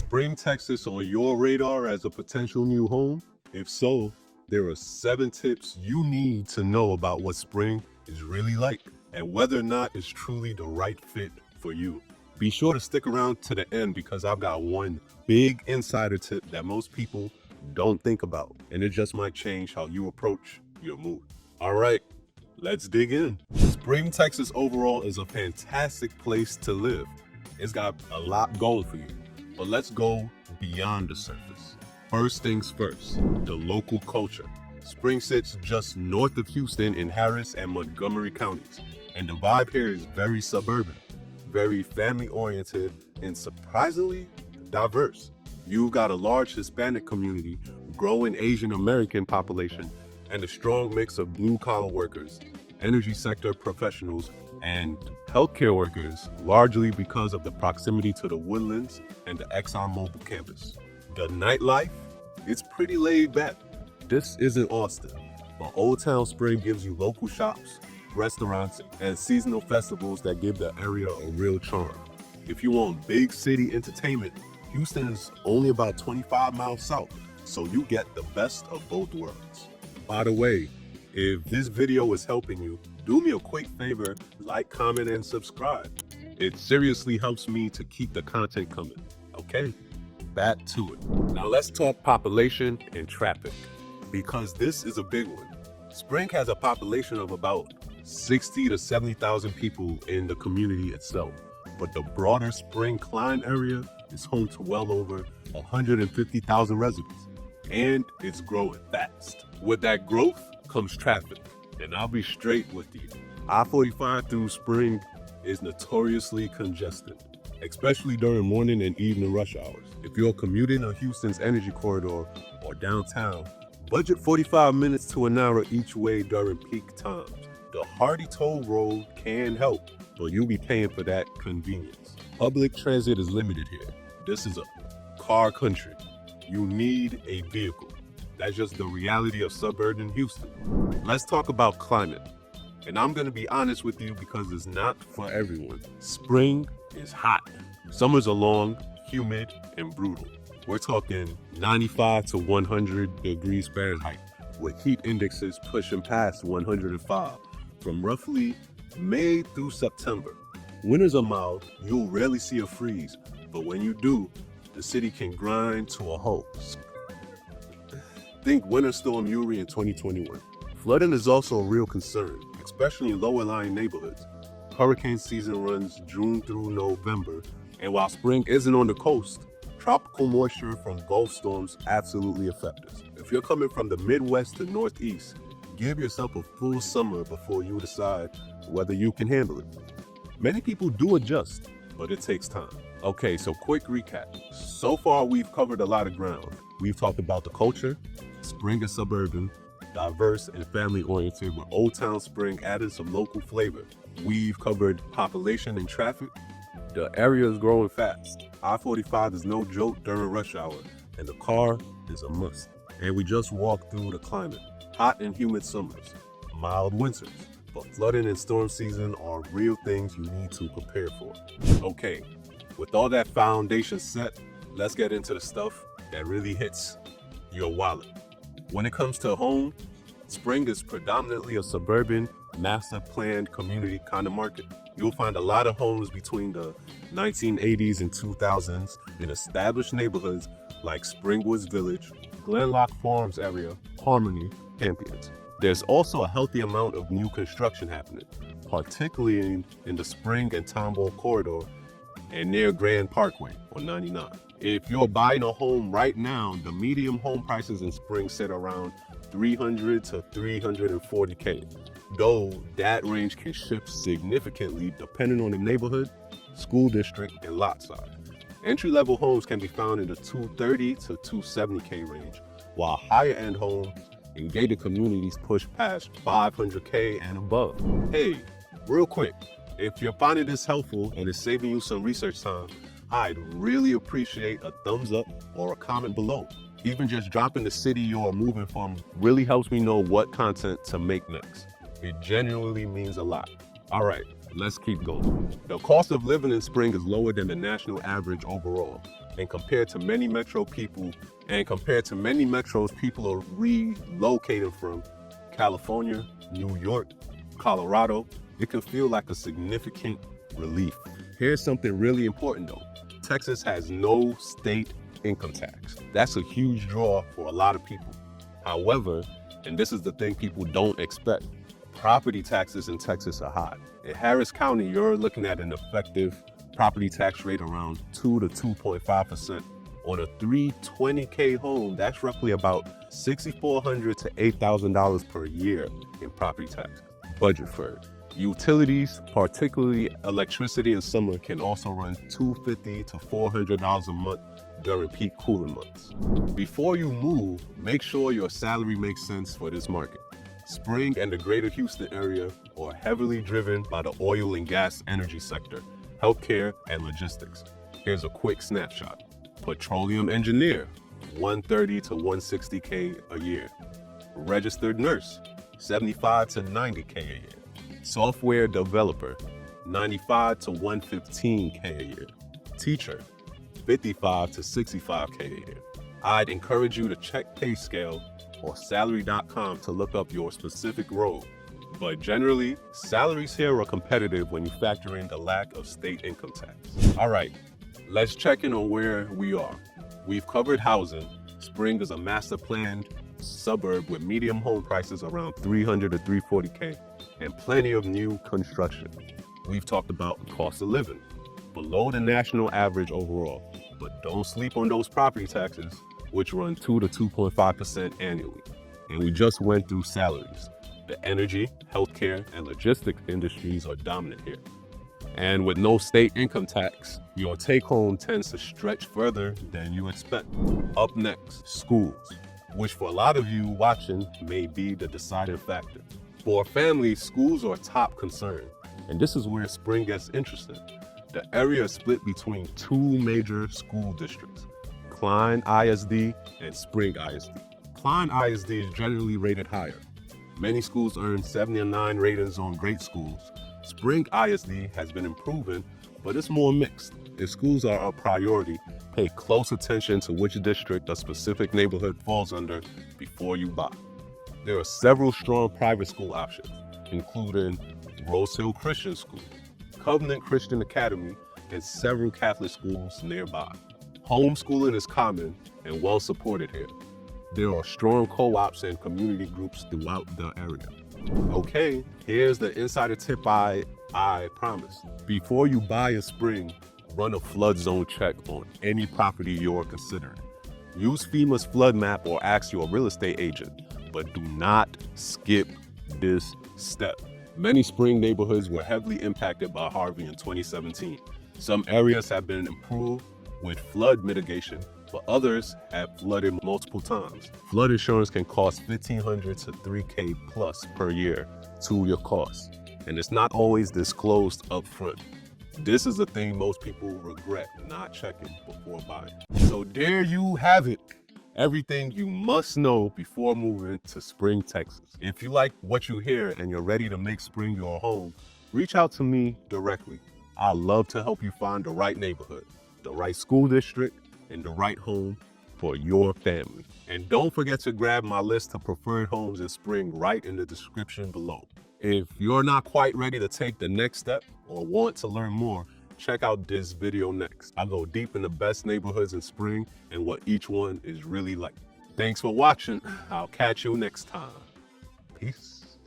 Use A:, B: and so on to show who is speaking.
A: Spring, Texas on your radar as a potential new home? If so, there are 7 tips you need to know about what spring is really like and whether or not it's truly the right fit for you. Be sure to stick around to the end because I've got one big insider tip that most people don't think about, and it just might change how you approach your move. All right, let's dig in. Spring, Texas overall is a fantastic place to live. It's got a lot going for you, but let's go beyond the surface. First things first, the local culture. Spring sits just north of Houston in Harris and Montgomery counties, and the vibe here is very suburban, very family-oriented, and surprisingly diverse. You've got a large Hispanic community, growing Asian American population, and a strong mix of blue-collar workers, energy sector professionals, and healthcare workers, largely because of the proximity to the Woodlands and the ExxonMobil campus. The nightlife, it's pretty laid back. This isn't Austin, but Old Town Spring gives you local shops, restaurants, and seasonal festivals that give the area a real charm. If you want big city entertainment, Houston is only about 25 miles south, so you get the best of both worlds. By the way, if this video is helping you, do me a quick favor, like, comment, and subscribe. It seriously helps me to keep the content coming, okay? Back to it. Now let's talk population and traffic, because this is a big one. Spring has a population of about 60 to 70,000 people in the community itself, but the broader Spring-Klein area is home to well over 150,000 residents, and it's growing fast. With that growth comes traffic, and I'll be straight with you. I-45 through Spring is notoriously congested, especially during morning and evening rush hours. If you're commuting on Houston's energy corridor or downtown, budget 45 minutes to an hour each way during peak times. The Hardy Toll Road can help, but you'll be paying for that convenience. Public transit is limited here. This is a car country. You need a vehicle. That's just the reality of suburban Houston. Let's talk about climate. And I'm gonna be honest with you because it's not for everyone. Spring is hot. Summers are long, humid, and brutal. We're talking 95 to 100 degrees Fahrenheit, with heat indexes pushing past 105 from roughly May through September. Winters are mild, you'll rarely see a freeze, but when you do, the city can grind to a halt. Think Winter Storm Uri in 2021. Flooding is also a real concern, especially in lower-lying neighborhoods. Hurricane season runs June through November, and while spring isn't on the coast, tropical moisture from Gulf storms absolutely affect us. If you're coming from the Midwest to Northeast, give yourself a full summer before you decide whether you can handle it. Many people do adjust, but it takes time. Okay, so quick recap. So far, we've covered a lot of ground. We've talked about the culture. Spring is suburban, diverse, and family-oriented, with Old Town Spring adding some local flavor. We've covered population and traffic. The area is growing fast. I-45 is no joke during rush hour, and the car is a must. And we just walked through the climate. Hot and humid summers, mild winters, but flooding and storm season are real things you need to prepare for. Okay, with all that foundation set, let's get into the stuff that really hits your wallet. When it comes to home, Spring is predominantly a suburban, master-planned community kind of market. You'll find a lot of homes between the 1980s and 2000s in established neighborhoods like Springwoods Village, Glenlock Farms area, Harmony, Hamptons. There's also a healthy amount of new construction happening, particularly in the Spring and Tomball corridor and near Grand Parkway on 99. If you're buying a home right now, the median home prices in Spring sit around $300 to $340K, though that range can shift significantly depending on the neighborhood, school district, and lot size. Entry-level homes can be found in the $230 to $270K range, while higher-end homes in gated communities push past $500K and above. Hey, real quick, if you're finding this helpful and it's saving you some research time, I'd really appreciate a thumbs up or a comment below. Even just dropping the city you're moving from really helps me know what content to make next. It genuinely means a lot. All right, let's keep going. The cost of living in Spring is lower than the national average overall. And compared to many metros people are relocating from California, New York, Colorado, it can feel like a significant relief. Here's something really important though. Texas has no state income tax. That's a huge draw for a lot of people. However, and this is the thing people don't expect, property taxes in Texas are high. In Harris County, you're looking at an effective property tax rate around 2 to 2.5%. On a 320K home, that's roughly about $6,400 to $8,000 per year in property tax. Budget for it. Utilities, particularly electricity in summer, can also run $250 to $400 a month during peak cooling months. Before you move, make sure your salary makes sense for this market. Spring and the greater Houston area are heavily driven by the oil and gas energy sector, healthcare, and logistics. Here's a quick snapshot. Petroleum engineer, 130 to 160K a year. Registered nurse, 75 to 90K a year. Software developer, 95 to 115K a year. Teacher, 55 to 65K a year. I'd encourage you to check PayScale or Salary.com to look up your specific role. But generally, salaries here are competitive when you factor in the lack of state income tax. All right, let's check in on where we are. We've covered housing. Spring is a master planned suburb with medium home prices around 300 to 340K and plenty of new construction. We've talked about cost of living, below the national average overall, but don't sleep on those property taxes, which run 2 to 2.5% annually. And we just went through salaries. The energy, healthcare, and logistics industries are dominant here. And with no state income tax, your take-home tends to stretch further than you expect. Up next, schools, which for a lot of you watching may be the deciding factor. For families, schools are a top concern, and this is where spring gets interesting. The area is split between two major school districts, Klein ISD and Spring ISD. Klein ISD is generally rated higher. Many schools earn 7 and 9 ratings on great schools. Spring ISD has been improving, but it's more mixed. If schools are a priority, pay close attention to which district a specific neighborhood falls under before you buy. There are several strong private school options, including Rose Hill Christian School, Covenant Christian Academy, and several Catholic schools nearby. Homeschooling is common and well supported here. There are strong co-ops and community groups throughout the area. Okay, here's the insider tip I promised. Before you buy in spring, run a flood zone check on any property you're considering. Use FEMA's flood map or ask your real estate agent, but do not skip this step. Many spring neighborhoods were heavily impacted by Harvey in 2017. Some areas have been improved with flood mitigation, but others have flooded multiple times. Flood insurance can cost $1,500 to $3K plus per year to your cost, and it's not always disclosed up front. This is the thing most people regret not checking before buying. So there you have it. Everything you must know before moving to Spring, Texas. If you like what you hear and you're ready to make Spring your home, reach out to me directly. I'd love to help you find the right neighborhood, the right school district, and the right home for your family. And don't forget to grab my list of preferred homes in Spring right in the description below. If you're not quite ready to take the next step or want to learn more, check out this video next. I'll go deep in the best neighborhoods in Spring and what each one is really like. Thanks for watching. I'll catch you next time. Peace.